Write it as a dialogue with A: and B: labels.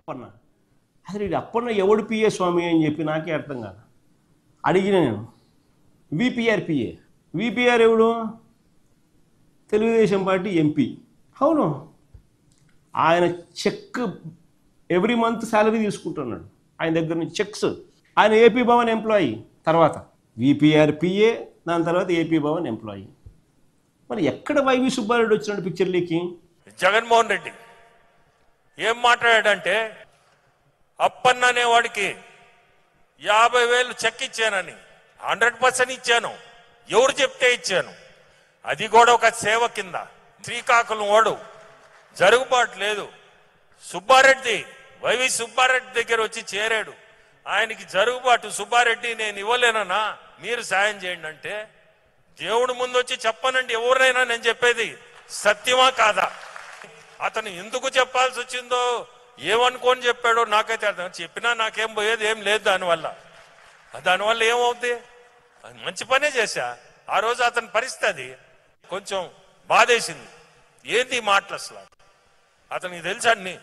A: అప్పన్న. అసలు ఇది అప్పన్న ఎవడు పిఏ స్వామి అని చెప్పి నాకే అర్థం కాదు. అడిగిన నేను విపిఆర్ ఎవడు? Telugu Desam party MP. అవును, ఆయన చెక్ ఎవ్రీ మంత్ శాలరీ తీసుకుంటున్నాడు ఆయన దగ్గర నుంచి చెక్స్. ఆయన ఏపీ భవన్ ఎంప్లాయీ, తర్వాత విపిఆర్ పిఏ, దాని తర్వాత ఏపీ భవన్ ఎంప్లాయీ. మరి ఎక్కడ వైవి సుబ్బారెడ్డి వచ్చినట్టు పిక్చర్లకి?
B: జగన్మోహన్ రెడ్డి ఏం మాట్లాడాడంటే అప్పన్న అనేవాడికి 50,000 చెక్ ఇచ్చానని. 100% ఇచ్చాను. ఎవరు చెప్తే ఇచ్చాను, అది కూడా ఒక సేవ కింద. శ్రీకాకుళం వాడు జరుగుబాటు లేదు. సుబ్బారెడ్డి వైవి సుబ్బారెడ్డి దగ్గర వచ్చి చేరాడు. ఆయనకి జరుగుబాటు. సుబ్బారెడ్డి నేను ఇవ్వలేనన్నా, మీరు సాయం చేయండి అంటే దేవుడి ముందు వచ్చి చెప్పనండి ఎవరైనా. నేను చెప్పేది సత్యమా కాదా? అతను ఎందుకు చెప్పాల్సి వచ్చిందో ఏమనుకోని చెప్పాడో నాకైతే అర్థం. చెప్పినా నాకేం పోయేది ఏం లేదు దానివల్ల ఏమవుద్ది? మంచి పనే చేశా. ఆ రోజు అతని పరిస్థితి కొంచెం బాధేసింది. ఏంది మాటలు అసలు? అతనికి తెలుసా అన్ని.